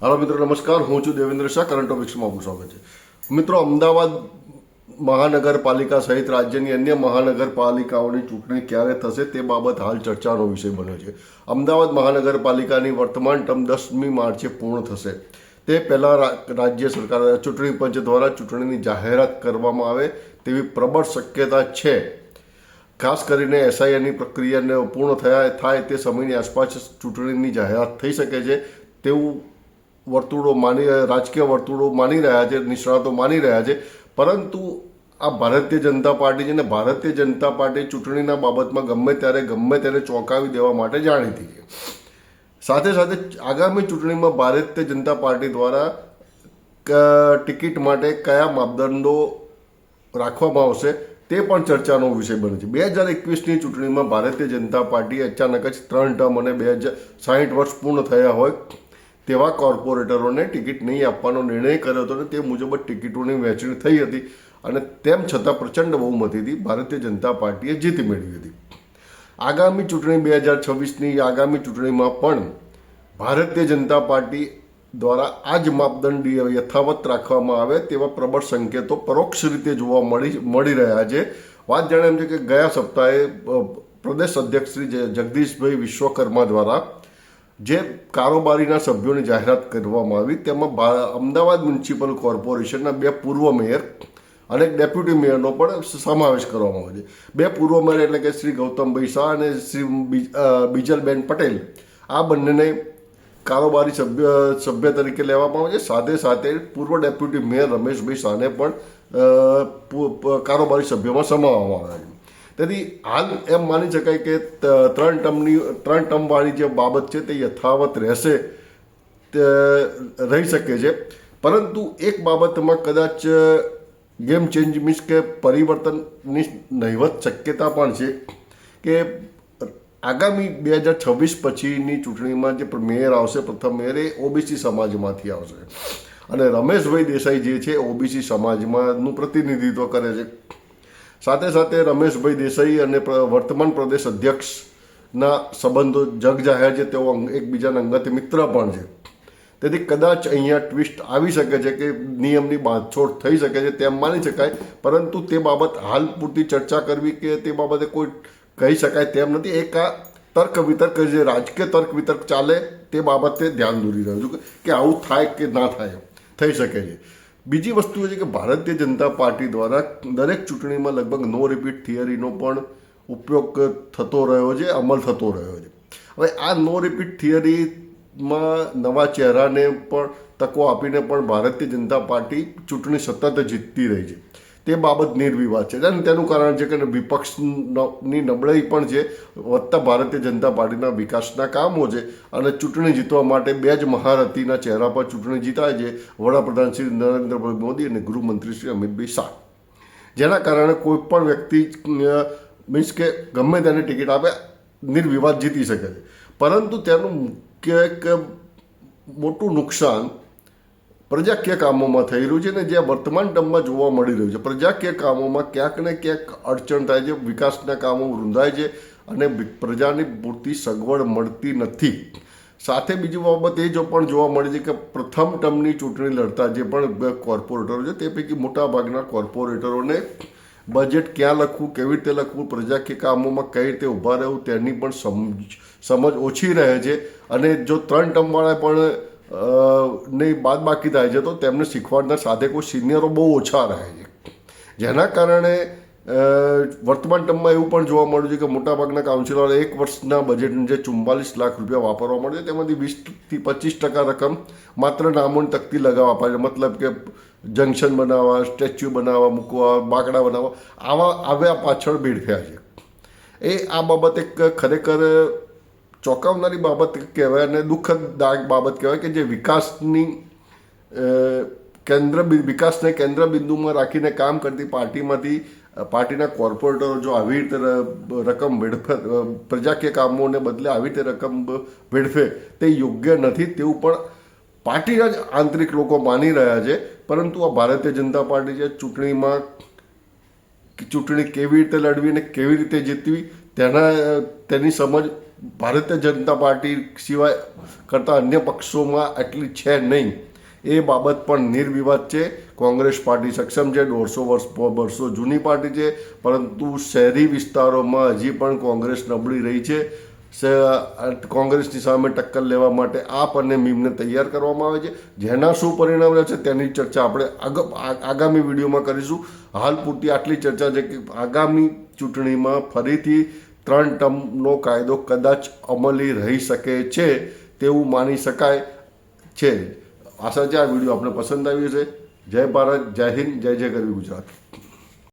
હાલો મિત્રો, નમસ્કાર. હું છું દેવેન્દ્ર શાહ. કરંટ ટોપિક્સમાં આપનું સ્વાગત છે. મિત્રો, અમદાવાદ મહાનગરપાલિકા સહિત રાજ્યની અન્ય મહાનગરપાલિકાઓની ચૂંટણી ક્યારે થશે તે બાબત હાલ ચર્ચાનો વિષય બન્યો છે. અમદાવાદ મહાનગરપાલિકાની વર્તમાન ટર્મ 10મી માર્ચે પૂર્ણ થશે. તે પહેલાં રાજ્ય સરકાર ચૂંટણી પંચ દ્વારા ચૂંટણીની જાહેરાત કરવામાં આવે તેવી પ્રબળ શક્યતા છે. ખાસ કરીને એસઆઈઆરની પ્રક્રિયાને પૂર્ણ થાય તે સમયની આસપાસ ચૂંટણીની જાહેરાત થઈ શકે છે તેવું રાજકીય વર્તુળો માની રહ્યા છે, નિષ્ણાતો માની રહ્યા છે. પરંતુ આ ભારતીય જનતા પાર્ટી છે ને ભારતીય જનતા પાર્ટી ચૂંટણીના બાબતમાં ગમે ત્યારે ચોંકાવી દેવા માટે જાણીતી છે. સાથે સાથે આગામી ચૂંટણીમાં ભારતીય જનતા પાર્ટી દ્વારા ટિકિટ માટે કયા માપદંડો રાખવામાં આવશે તે પણ ચર્ચાનો વિષય બને છે. 2021ની ચૂંટણીમાં ભારતીય જનતા પાર્ટી અચાનક જ 3 ટર્મ અને 60 વર્ષ પૂર્ણ થયા હોય તેવા કોર્પોરેટરોને ટિકિટ નહીં આપવાનો નિર્ણય કર્યો હતો અને તે મુજબ જ ટિકિટોની વહેંચણી થઈ હતી અને તેમ છતાં પ્રચંડ બહુમતીથી ભારતીય જનતા પાર્ટીએ જીત મેળવી હતી. આગામી ચૂંટણી 2026ની આગામી ચૂંટણીમાં પણ ભારતીય જનતા પાર્ટી દ્વારા આ જ માપદંડ યથાવત રાખવામાં આવે તેવા પ્રબળ સંકેતો પરોક્ષ રીતે જોવા મળી રહ્યા છે. વાત જાણે એમ છે કે ગયા સપ્તાહે પ્રદેશ અધ્યક્ષ શ્રી જગદીશભાઈ વિશ્વકર્મા દ્વારા જે કારોબારીના સભ્યોની જાહેરાત કરવામાં આવી તેમાં અમદાવાદ મ્યુનિસિપલ કોર્પોરેશનના 2 પૂર્વ મેયર અને એક ડેપ્યુટી મેયરનો પણ સમાવેશ કરવામાં આવે છે. 2 પૂર્વ મેયર એટલે કે શ્રી ગૌતમભાઈ શાહ અને શ્રી બીજલબેન પટેલ, આ બંનેને કારોબારી સભ્ય તરીકે લેવામાં આવે છે. સાથે સાથે પૂર્વ ડેપ્યુટી મેયર રમેશભાઈ શાહને પણ કારોબારી સભ્યોમાં સમાવવામાં આવે છે. તેથી હાલ એમ માની શકાય કે 3 ટર્મવાળી જે બાબત છે તે યથાવત રહી શકે છે. પરંતુ એક બાબતમાં કદાચ ગેમ ચેન્જ મીન્સ કે પરિવર્તનની નહિવત શક્યતા પણ છે કે આગામી 2026 પછીની ચૂંટણીમાં જે મેયર આવશે, પ્રથમ મેયર એ ઓબીસી સમાજમાંથી આવશે અને રમેશભાઈ દેસાઈ જે છે ઓબીસી સમાજમાંનું પ્રતિનિધિત્વ કરે છે. સાથે સાથે રમેશભાઈ દેસાઈ અને વર્તમાન પ્રદેશ અધ્યક્ષના સંબંધો જગજાહેર છે, તેઓ એકબીજાના અંગત મિત્ર પણ છે. તેથી કદાચ અહીંયા ટ્વિસ્ટ આવી શકે છે કે નિયમની બાંધછોડ થઈ શકે છે તેમ માની શકાય. પરંતુ તે બાબત હાલ પૂરતી ચર્ચા કરવી કે તે બાબતે કોઈ કહી શકાય તેમ નથી. એક આ તર્ક વિતર્ક જે રાજકીય તર્ક વિતર્ક ચાલે તે બાબતે ધ્યાન દોરી રહ્યું છું કે આવું થાય કે ના થાય, થઈ શકે છે. બીજી વસ્તુ એ છે કે ભારતીય જનતા પાર્ટી દ્વારા દરેક ચૂંટણીમાં લગભગ નો રિપીટ થિયરીનો પણ ઉપયોગ થતો રહ્યો છે, અમલ થતો રહ્યો છે. હવે આ નો રિપીટ થિયરીમાં નવા ચહેરાને પણ તકો આપીને પણ ભારતીય જનતા પાર્ટી ચૂંટણી સતત જીતતી રહી છે. તે બાબત નિર્વિવાદ છે અને તેનું કારણ છે કે વિપક્ષની નબળાઈ પણ છે, વધતા ભારતીય જનતા પાર્ટીના વિકાસના કામો છે અને ચૂંટણી જીતવા માટે 2 જ મહારથીના ચહેરા પર ચૂંટણી જીતાય છે, વડાપ્રધાન શ્રી નરેન્દ્રભાઈ મોદી અને ગૃહમંત્રી શ્રી અમિતભાઈ શાહ. જેના કારણે કોઈ પણ વ્યક્તિ મીન્સ કે ગમે તેને ટિકિટ આપે નિર્વિવાદ જીતી શકે છે. પરંતુ તેનું મુખ્ય એક મોટું નુકસાન પ્રજાકીય કામોમાં થઈ રહ્યું છે ને જે વર્તમાન ટર્મમાં જોવા મળી રહ્યું છે. પ્રજાકીય કામોમાં ક્યાંક ને ક્યાંક અડચણ થાય છે, વિકાસના કામો રૂંધાય છે અને પ્રજાની પૂરતી સગવડ મળતી નથી. સાથે બીજી બાબત એ પણ જોવા મળી છે કે પ્રથમ ટર્મની ચૂંટણી લડતા જે પણ કોર્પોરેટરો છે તે પૈકી મોટાભાગના કોર્પોરેટરોને બજેટ ક્યાં લખવું, કેવી રીતે લખવું, પ્રજાકીય કામોમાં કઈ રીતે ઊભા રહેવું તેની પણ સમજ ઓછી રહે છે. અને જો 3 ટર્મવાળા પણ ની બાદ બાકી થાય છે તો તેમને શીખવાડના સાથે કોઈ સિનિયરો બહુ ઓછા રહે છે. જેના કારણે વર્તમાન ટર્મમાં એવું પણ જોવા મળ્યું છે કે મોટાભાગના કાઉન્સિલરો 1 વર્ષના બજેટને જે 44 લાખ રૂપિયા વાપરવા મળે છે તેમાંથી 20 થી 25% રકમ માત્ર નામોની તકતી લગાવવા પાડે. મતલબ કે જંકશન બનાવવા, સ્ટેચ્યુ બનાવવા, મૂકવા, બાકડા બનાવવા, આવ્યા પાછળ ભેળફ્યા છે. આ બાબત એક ખરેખર ચોંકાવનારી બાબત કહેવાય અને દુઃખદાયક બાબત કહેવાય કે જે વિકાસને કેન્દ્ર બિંદુમાં રાખીને કામ કરતી પાર્ટીના કોર્પોરેટરો જો આવી રીતે રકમ વેડફે, પ્રજાકીય કામોને બદલે આવી રીતે રકમ વેડફે તે યોગ્ય નથી તેવું પણ પાર્ટીના જ આંતરિક લોકો માની રહ્યા છે. પરંતુ આ ભારતીય જનતા પાર્ટી છે ચૂંટણી કેવી રીતે લડવી અને કેવી રીતે જીતવી તેની સમજ ભારતીય જનતા પાર્ટી સિવાય કરતા અન્ય પક્ષોમાં આટલી છે નહીં, એ બાબત પણ નિર્વિવાદ છે. કોંગ્રેસ પાર્ટી સક્ષમ છે, 150 વર્ષ જૂની પાર્ટી છે, પરંતુ શહેરી વિસ્તારોમાં હજી પણ કોંગ્રેસ નબળી રહી છે. કોંગ્રેસની સામે ટક્કર લેવા માટે આપ અને મીમને તૈયાર કરવામાં આવે છે. જેના શું પરિણામ રહેશે તેની ચર્ચા આપણે આગામી વિડીયોમાં કરીશું. હાલ પૂરતી આટલી ચર્ચા છે કે આગામી ચૂંટણીમાં ફરીથી 3 ટર્મનો કાયદો કદાચ અમલી રહી શકે છે તેવું માની શકાય છે. આશા છે આ વિડીયો આપણે પસંદ આવ્યો છે. જય ભારત, જય હિન્દ, જય જય ગરવી ગુજરાત.